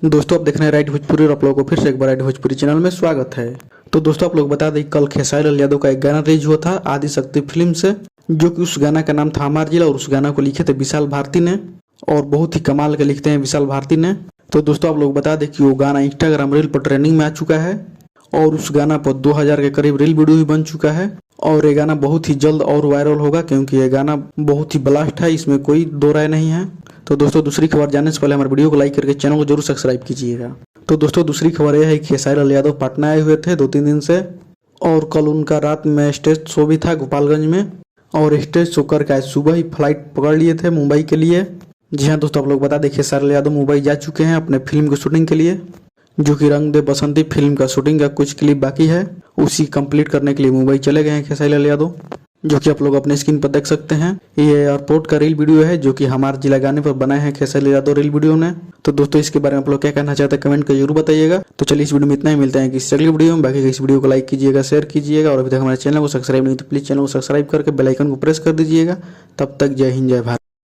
दोस्तों आप देख रहे हैं राइट भोजपुरी और आप लोगों को फिर से एक बार राइट भोजपुरी चैनल में स्वागत है। तो दोस्तों आप लोग बता दें कल खेसारी लाल यादव का एक गाना रिलीज हुआ था आदि शक्ति फिल्म से, जो कि उस गाना का नाम था हमार जिला और उस गाना को लिखे थे विशाल भारती ने और बहुत ही कमाल के लिखते हैं विशाल भारती ने। तो दोस्तों आप लोग बता दें कि वो गाना इंस्टाग्राम रील पर ट्रेंडिंग में आ चुका है और उस गाना पर 2000 के करीब रील वीडियो भी बन चुका है और ये गाना बहुत ही जल्द और वायरल होगा क्योंकि ये गाना बहुत ही ब्लास्ट है, इसमें कोई दो राय नहीं है। तो दोस्तों दूसरी खबर जानने से पहले हमारे वीडियो को लाइक करके चैनल को जरूर सब्सक्राइब कीजिएगा। तो दोस्तों दूसरी खबर यह है कि खेसारी लाल यादव पटना आए हुए थे 2-3 दिन से और कल उनका रात में स्टेज शो भी था गोपालगंज में और स्टेज शो करके आज सुबह ही फ्लाइट पकड़ लिए थे मुंबई के लिए। जी हाँ दोस्तों आप लोग बता दें खेसारी लाल यादव मुंबई जा चुके हैं अपने फिल्म की शूटिंग के लिए, जो कि रंग दे बसंती फिल्म का शूटिंग का कुछ क्लिप बाकी है, उसी कंप्लीट करने के लिए मुंबई चले गए हैं खेसारी लाल यादव, जो कि आप लोग अपने स्क्रीन पर देख सकते हैं। ये एयरपोर्ट का रील वीडियो है जो कि हमारे जिला गाने पर बनाए हैं खेसारी लाल यादव रील वीडियो ने। तो दोस्तों इसके बारे में आप लोग क्या कहना चाहते हैं कमेंट कर जरूर बताइएगा। तो चलिए इस वीडियो में इतना ही, मिलते हैं किसी अगली वीडियो में। बाकी इस वीडियो को लाइक कीजिएगा, शेयर कीजिएगा और अभी तक हमारे चैनल को सब्सक्राइब नहीं तो प्लीज चैनल को सब्सक्राइब करके बेल आइकन को प्रेस कर दीजिएगा। तब तक जय हिंद जय भारत।